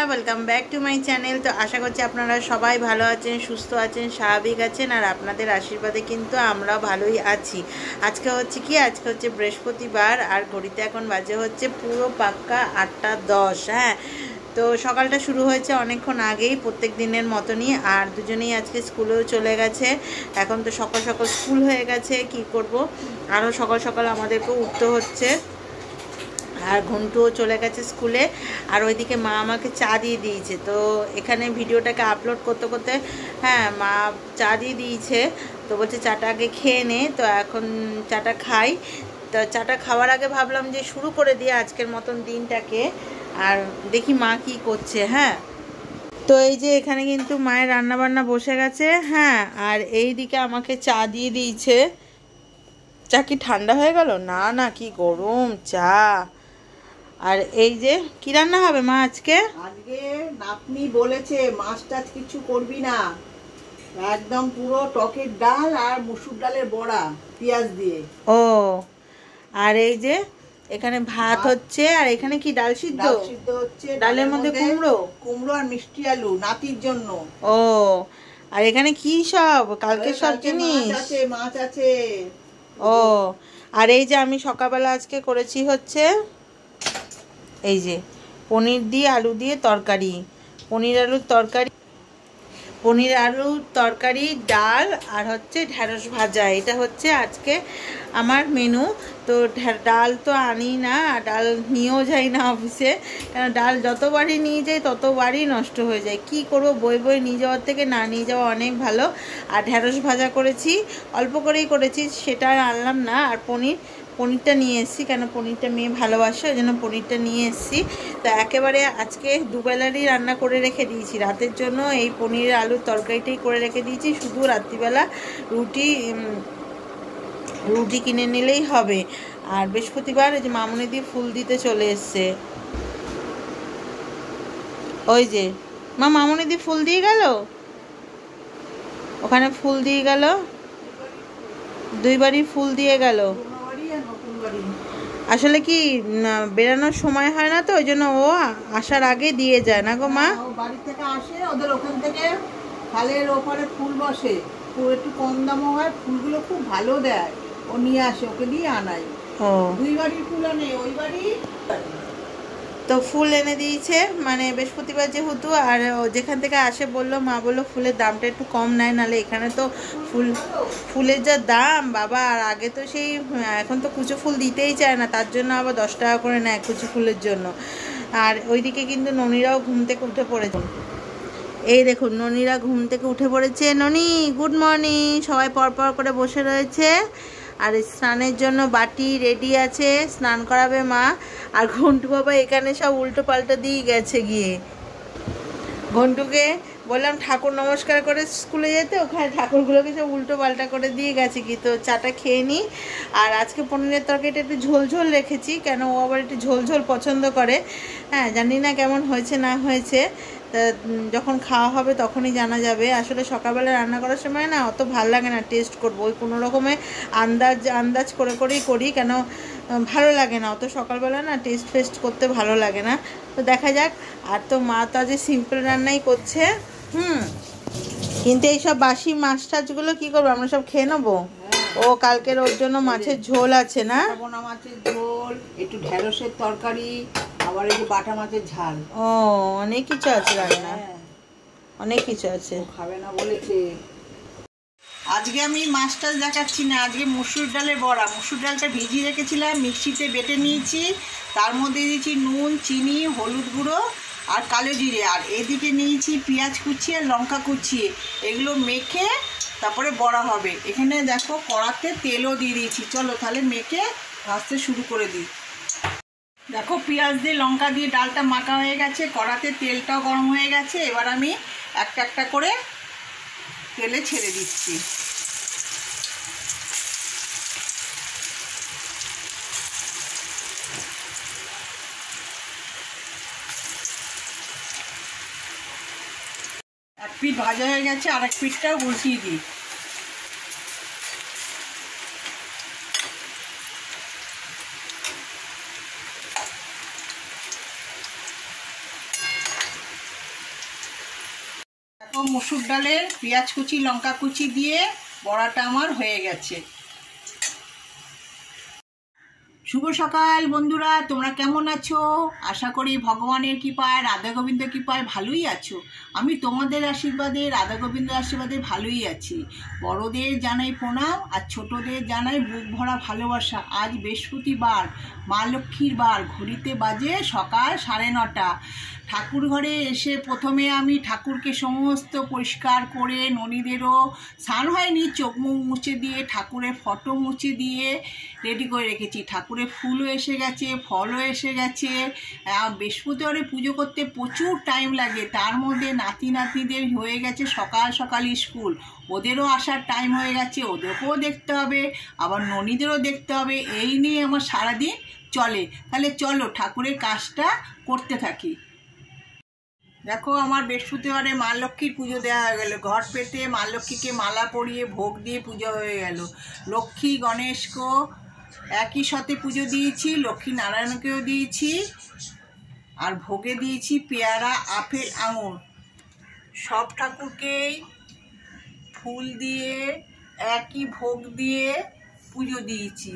Welcome back to my channel. তো আশা করছি আপনারা সবাই ভালো আছেন, সুস্থ আছেন, স্বাভাবিক আছেন, আর আপনাদের আশীর্বাদে কিন্তু আমরা ভালোই আছি। আজকে হচ্ছে বৃহস্পতিবার, আর ঘড়িতে এখন বাজে হচ্ছে পুরো পাক্কা 8:10। হ্যাঁ, তো সকালটা শুরু হয়েছে অনেকক্ষণ আগেই, প্রত্যেক দিনের মতনই। আর দুজনেই আজকে স্কুলেও চলে গেছে। এখন তো সকাল সকাল স্কুল হয়ে গেছে, কি করব, আরও সকাল সকাল আমাদেরকেও উঠতে হচ্ছে। আর ঘন্টুও চলে গেছে স্কুলে। আর ওইদিকে মা আমাকে চা দিয়ে দিয়েছে। তো এখানে ভিডিওটাকে আপলোড করতে করতে মা চা দিয়ে দিয়েছে। তো বলছে চাটা আগে খেয়ে নে। তো এখন চাটা খাই। তো চাটা খাওয়ার আগে ভাবলাম যে শুরু করে দিয়ে আজকের মতন দিনটাকে, আর দেখি মা কি করছে। হ্যাঁ, তো এই যে এখানে কিন্তু মায়ের রান্নাবান্না বসে গেছে। হ্যাঁ, আর এই দিকে আমাকে চা দিয়ে দিয়েছে। চা কি ঠান্ডা হয়ে গেল? না না, কি গরম চা। আর এই যে কি রান্না হবে মা আজকে? আজকে নাতনি বলেছে মাছ টাছ কিছু করবি না, একদম পুরো টকের ডাল আর মসুর ডালের বড়া পেঁয়াজ দিয়ে। ও, আর এই যে এখানে ভাত হচ্ছে, আর এখানে কি ডাল সিদ্ধ? ডাল সিদ্ধ হচ্ছে, ডালের মধ্যে কুমড়ো কুমড়ো আর মিষ্টি আলু নাতির জন্য। ও, আর এখানে কি সব কালকে সব জিনিস মাছ আছে। ও, আর এই যে আমি সকালবেলা আজকে করেছি হচ্ছে এই যে পনির দিয়ে আলু দিয়ে তরকারি, পনির আলুর তরকারি, ডাল, আর হচ্ছে ঢ্যাঁড়স ভাজা। এটা হচ্ছে আজকে আমার মেনু। তো ডাল তো আনি না, ডাল নিয়েও যাই না অফিসে, কারণ ডাল যতবারই নিয়ে যাই ততবারই নষ্ট হয়ে যায়। কি করব, বই নিয়ে যাওয়ার থেকে না নিয়ে যাওয়া অনেক ভালো। আর ঢ্যাঁড়স ভাজা করেছি, অল্প করেই করেছি, সেটা আর আনলাম না। আর পনিরটা নিয়ে এসেছি, কেন পনিরটা মেয়ে ভালোবাসে, ওই জন্য পনিরটা নিয়ে এসেছি। তো একেবারে আজকে দুবেলারই রান্না করে রেখে দিয়েছি। রাতের জন্য এই পনির আলুর তরকারিটাই করে রেখে দিয়েছি, শুধু রাত্রিবেলা রুটি কিনে নিলেই হবে। আর বৃহস্পতিবার এই যে মামুনি দিয়ে ফুল দিতে চলে এসছে। ওই যে মামুনি দিয়ে ফুল দিয়ে গেল, ওখানে ফুল দিয়ে গেল, দুইবারই ফুল দিয়ে গেল। আসলে কি বেরানোর সময় হয় না, তো ওই জন্য ও আসার আগে দিয়ে যায় না গো মা। বাড়ি থেকে আসে, ওদের ওখান থেকে খালের ওপারে ফুল বসে, একটু কম দামও হয়, ফুলগুলো খুব ভালো দেয়, ও নিয়ে আসে, ওকে দিয়ে আনাই। ও, দুই বাড়ির ফুল আনে, ওই বাড়ি তো ফুল এনে দিয়েছে, মানে বৃহস্পতিবার যেহেতু। আর যেখান থেকে আসে মা বললো ফুলের দামটা একটু কম নেয়, নাহলে এখানে তো ফুলের যা দাম বাবা। আর আগে তো সেই, এখন তো কুচো ফুল দিতেই চায় না, তার জন্য আবার 10 টাকা করে নেয় কুচো ফুলের জন্য। আর ওইদিকে কিন্তু ননিরাও ঘুম থেকে উঠে পড়েছে। এই দেখুন, ননিরা ঘুম থেকে উঠে পড়েছে। ননি, গুড মর্নিং। সবাই পরপর করে বসে রয়েছে। আর স্নানের জন্য বাটি রেডি আছে, স্নান করাবে মা। আর ঘন্টু বাবা এখানে সব উল্টো পাল্টা দিয়ে গেছে গিয়ে। ঘন্টুকে বললাম ঠাকুর নমস্কার করে স্কুলে যেতে, ওখানে ঠাকুরগুলোকে সব উল্টো পাল্টা করে দিয়ে গেছে কি। তো চাটা খেয়ে নিই। আর আজকে পনিরের তরকারিটা একটু ঝোল রেখেছি, কেন ও আবার একটু ঝোল পছন্দ করে। হ্যাঁ, জানি না কেমন হয়েছে না হয়েছে, তা যখন খাওয়া হবে তখনই জানা যাবে। আসলে সকালবেলা রান্না করার সময় না অত ভাল লাগে না, টেস্ট করবো ওই কোনো রকমে আন্দাজ করেই করি, কেন ভালো লাগে না অত সকালবেলা না, টেস্ট করতে ভালো লাগে না। তো দেখা যাক। আর তো মা তো আজ সিম্পল রান্নাই করছে। কিন্তু এইসব বাসি মাছ টাছগুলো কী করবো, আমরা সব খেয়ে নেবো। ও কালকের ওর জন্য মাছের ঝোল আছে না, পোনা মাছের ঝোল, একটু ঢেঁড়সের তরকারি, আবার এই যে বাটা মাছের ঝাল। ও, অনেক কিছু আছে রান্না, অনেক কিছু আছে। খাবে না বলেছে। আজকে আমি মাছটা দেখাচ্ছি না, আজকে মসুর ডালের বড়া। মসুর ডালটা ভিজিয়ে রেখেছিলাম, মিক্সিতে বেটে নিয়েছি, তার মধ্যে দিয়েছি নুন, চিনি, হলুদ গুঁড়ো আর কালো জিরে। আর এদিকে নিয়েছি পেঁয়াজ কুচিয়ে আর লঙ্কা কুচিয়ে, এগুলো মেখে তারপরে বড়া হবে। এখানে দেখো কড়াতে তেলও দিয়ে দিয়েছি, চলো তাহলে মেখে ভাজতে শুরু করে দিই। দেখো পেঁয়াজ দিয়ে লঙ্কা দিয়ে ডালটা মাখা হয়ে গেছে, কড়াতে তেলটাও গরম হয়ে গেছে। এবার আমি একটা একটা করে তেলে ছেড়ে দিচ্ছি। এক পিঠ ভাজা হয়ে গেছে, আর এক পিঠটাও বসিয়ে দিই। মসুর ডালের পেঁয়াজ কুচি লঙ্কা কুচি দিয়ে বড়াটা আমার হয়ে গেছে। শুভ সকাল বন্ধুরা, তোমরা কেমন আছো? আশা করি ভগবানের কৃপায় রাধা গোবিন্দ কৃপায় ভালোই আছো। আমি তোমাদের আশীর্বাদে রাধা গোবিন্দের আশীর্বাদে ভালোই আছি। বড়দের জানাই প্রণাম আর ছোটদের জানাই বুক ভরা ভালোবাসা। আজ বৃহস্পতিবার, মা লক্ষ্মীর বার। ঘড়িতে বাজে সকাল 9:30। ঠাকুর ঘরে এসে প্রথমে আমি ঠাকুরকে সমস্ত পরিষ্কার করে, ননীদেরও স্নান হয়নি, চোখ মুখ মুছে দিয়ে, ঠাকুরের ফটো মুছে দিয়ে রেডি করে রেখেছি। ঠাকুরের ফুলও এসে গেছে, ফলও এসে গেছে। বৃহস্পতিবারে পুজো করতে প্রচুর টাইম লাগে, তার মধ্যে নাতি নাতনিদের হয়ে গেছে সকাল সকাল স্কুল, ওদেরও আসার টাইম হয়ে গেছে, ওদেরকেও দেখতে হবে, আবার ননীদেরও দেখতে হবে। এই নিয়ে আমার সারাদিন চলে। তাহলে চলো ঠাকুরের কাজটা করতে থাকি। দেখো আমার বৃহস্পতিবারে মা লক্ষ্মীর পুজো দেওয়া হয়ে গেল। ঘর পেতে মা লক্ষ্মীকে মালা পরিয়ে ভোগ দিয়ে পুজো হয়ে গেল। লক্ষ্মী গণেশকেও একই সাথে পুজো দিয়েছি, লক্ষ্মী নারায়ণকেও দিয়েছি, আর ভোগে দিয়েছি পেয়ারা, আপেল, আঙুর। সব ঠাকুরকেই ফুল দিয়ে একই ভোগ দিয়ে পুজো দিয়েছি।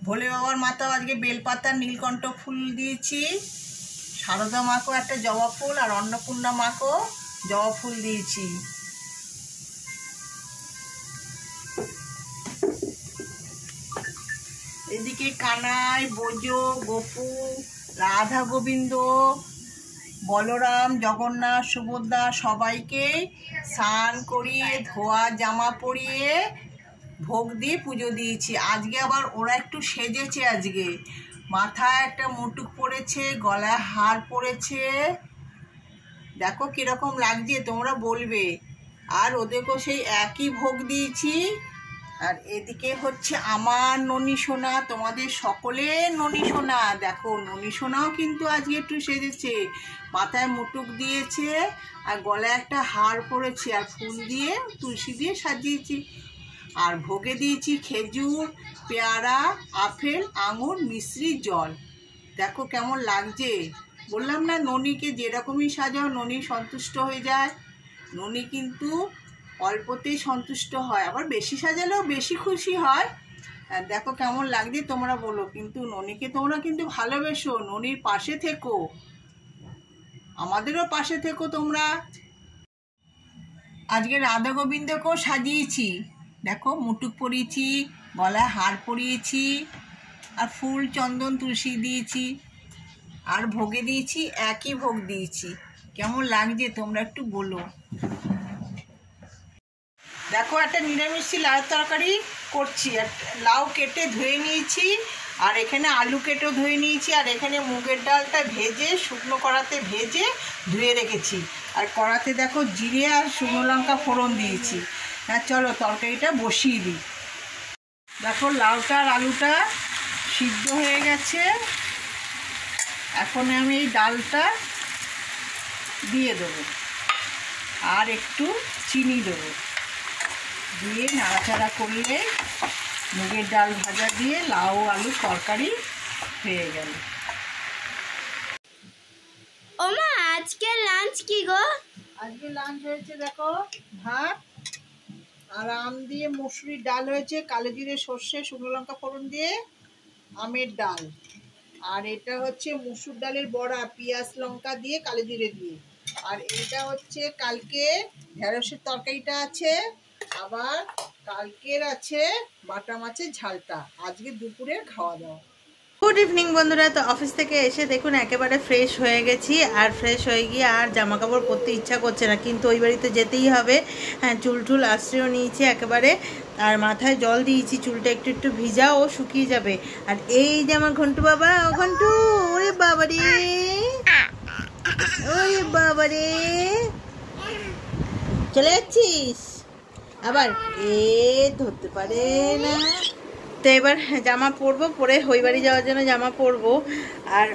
ভোলে বাবার মাথাও আজকে বেলপাতা নীলকণ্ঠ ফুল দিয়েছি। সারদা মাকেও একটা জবা ফুল আর অন্নপূর্ণা মাকেও জবা ফুল দিয়েছি। এদিকে কানাই, বোজো, গোপু, রাধা গোবিন্দ, বলরাম, জগন্নাথ, সুভদ্রা সবাইকে স্নান করিয়ে ধোয়া জামা পরিয়ে ভোগ দিয়ে পুজো দিয়েছি। আজকে আবার ওরা একটু সেজেছে। আজকে মাথায় একটা মুটুক পড়েছে, গলায় হার পড়েছে। দেখো কিরকম লাগছে তোমরা বলবে। আর ওদেরকেও সেই একই ভোগ দিয়েছি। আর এদিকে হচ্ছে আমার ননী সোনা, তোমাদের সকলের ননী সোনা। দেখো ননী সোনাও কিন্তু আজকে একটু সেজেছে, মাথায় মুটুক দিয়েছে আর গলায় একটা হার পড়েছে, আর ফুল দিয়ে তুলসী দিয়ে সাজিয়েছি। আর ভোগে দিয়েছি খেজুর, পেয়ারা, আপেল, আঙুর, মিশ্রি, জল। দেখো কেমন লাগছে। বললাম না, ননীকে যেরকমই সাজাও ননী সন্তুষ্ট হয়ে যায়। ননী কিন্তু অল্পতেই সন্তুষ্ট হয়, আবার বেশি সাজালেও বেশি খুশি হয়। দেখো কেমন লাগছে তোমরা বলো। কিন্তু ননীকে তোমরা কিন্তু ভালোবেসো, ননীর পাশে থেকো, আমাদেরও পাশে থেকো তোমরা। আজকে রাধা গোবিন্দকেও সাজিয়েছি। দেখো মুটুক পরিয়েছি, গলায় হার পরিয়েছি, আর ফুল, চন্দন, তুলসী দিয়েছি, আর ভোগে দিয়েছি একই ভোগ দিয়েছি। কেমন লাগছে তোমরা একটু বলো। দেখো একটা নিরামিষি লাউ তরকারি করছি। আর লাউ কেটে ধুয়ে নিয়েছি, আর এখানে আলু কেটেও ধুয়ে নিয়েছি, আর এখানে মুগের ডালটা ভেজে শুকনো কড়াতে ভেজে ধুয়ে রেখেছি। আর কড়াতে দেখো জিরে আর শুকনো লঙ্কা ফোড়ন দিয়েছি। হ্যাঁ চলো তরকারিটা বসিয়ে দিই। দেখো লাউটা আর আলুটা সিদ্ধ হয়ে গেছে। এখন আমি এই ডালটা দিয়ে দেবো, আর একটু চিনি দেবো, দিয়ে নাড়াচাড়া করলে মুগের ডাল ভাজা দিয়ে লাউ আলু তরকারি হয়ে গেল। ওমা আজকে লাঞ্চ কি গো? আজকে লাঞ্চ হয়েছে দেখো ভাত আর আম দিয়ে মুসুরির ডাল হয়েছে, কালো জিরে, সর্ষে, শুকনো লঙ্কা ফোড়ন দিয়ে আমের ডাল। আর এটা হচ্ছে মুসুর ডালের বড়া, পেঁয়াজ লঙ্কা দিয়ে কালো জিরে দিয়ে। আর এটা হচ্ছে কালকে ঢেঁড়সের তরকারিটা আছে, আবার কালকের আছে বাটা মাছের ঝালটা। আজকে দুপুরের খাওয়া দাওয়া। গুড ইভিনিং বন্ধুরা। তো অফিস থেকে এসে দেখুন একেবারে ফ্রেশ হয়ে গেছি। আর ফ্রেশ হয়ে গিয়ে আর জামা কাপড় পরতে ইচ্ছা করছে না, কিন্তু ওই বাড়িতে যেতেই হবে। হ্যাঁ চুল টুল আশ্রয় নিয়েছি একেবারে, আর মাথায় জল দিয়েছি, চুলটা একটু একটু ভিজা ও শুকিয়ে যাবে। আর এই যে আমার ঘন্টু বাবা, ও ঘন্টু, ওরে বাবা রে, ওরে বাবা রে, চলে যাচ্ছিস আবার? এ ধরতে পারে না, তো এবার জামা পরবো, পরে ওই বাড়ি যাওয়ার জন্য জামা পরবো। আর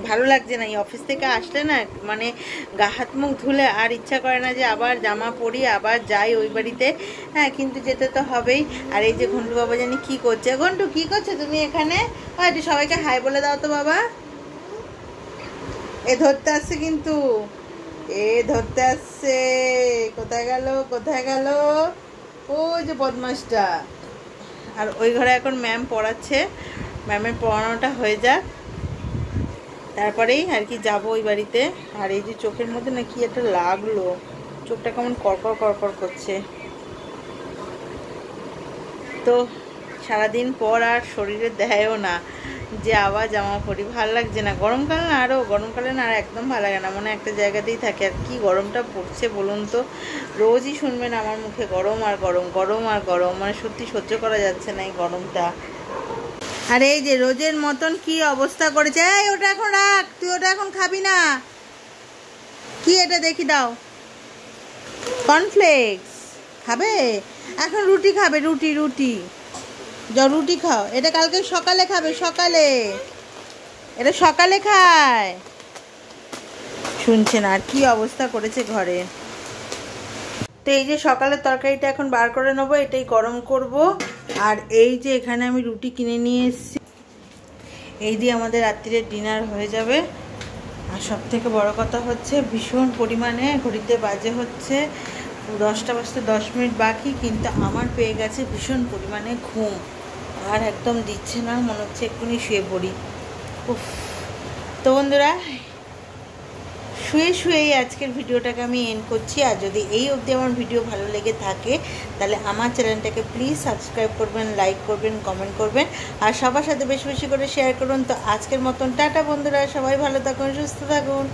ভালো লাগছে না, এই অফিস থেকে আসলে না মানে গা হাত মুখ ধুলে আর ইচ্ছা করে না যে আবার জামা পরি আবার যাই ওই বাড়িতে। হ্যাঁ, কিন্তু যেতে তো হবেই। আর এই যে ঘন্টু বাবা জানি কি করছে। ঘন্টু কি করছো তুমি এখানে? একটু সবাইকে হাই বলে দাও তো বাবা। এ ধরতে আসছে কিন্তু, এ ধরতে আসছে। কোথায় গেল কোথায় গেল? ওই যে বদমাসটা। আর ওই ঘরে এখন ম্যাম পড়াচ্ছে, ম্যামের পড়ানোটা হয়ে যাক তারপরেই আর কি যাবো ওই বাড়িতে। আর এই যে চোখের মধ্যে না কি একটা লাগলো, চোখটা কেমন কড়কড় কড়কড় করছে। তো সারাদিন পর আর শরীরে দেয়ও না যে আবার জামা পরি, ভালো লাগছে না। গরমকাল না আরও, গরমকালে না আর একদম ভালো লাগে না, মনে একটা জায়গাতেই থাকে। আর কি গরমটা পড়ছে বলুন তো, রোজই শুনবেন আমার মুখে গরম আর গরম, গরম আর গরম, মানে সত্যি সহ্য করা যাচ্ছে না এই গরমটা। আর এই যে রোজের মতন কি অবস্থা করেছে। এই ওটা এখন রাখ, তুই ওটা এখন খাবি না। কি এটা দেখি দাও, কর্নফ্লেক্স খাবে এখন? রুটি খাবে, রুটি রুটি যাও রুটি খাও। এটা কালকে সকালে খাবে, সকালে, এটা সকালে খায়। শুনছে না, আর কি অবস্থা করেছে ঘরে। তো এই যে সকালের তরকারিটা এখন বার করে নেবো, এটাই গরম করব। আর এই যে এখানে আমি রুটি কিনে নিয়ে এসেছি, এই দিয়ে আমাদের রাত্রির ডিনার হয়ে যাবে। আর সব থেকে বড় কথা হচ্ছে ভীষণ পরিমাণে ঘড়িতে বাজে হচ্ছে 10টা বাজতে 10 মিনিট বাকি, কিন্তু আমার পেয়ে গেছে ভীষণ পরিমাণে ঘুম। আর একদম দিচ্ছে না, মনে হচ্ছে এক্ষুনি শুয়ে পড়ি। উফ। তো বন্ধুরা, শুয়ে শুয়েই আজকের ভিডিওটাকে আমি এন্ড করছি। আর যদি এই অবধি আমার ভিডিও ভালো লেগে থাকে তাহলে আমার চ্যানেলটাকে প্লিজ সাবস্ক্রাইব করবেন, লাইক করবেন, কমেন্ট করবেন, আর সবার সাথে বেশি বেশি করে শেয়ার করুন। তো আজকের মতন টাটা বন্ধুরা, সবাই ভালো থাকুন, সুস্থ থাকুন।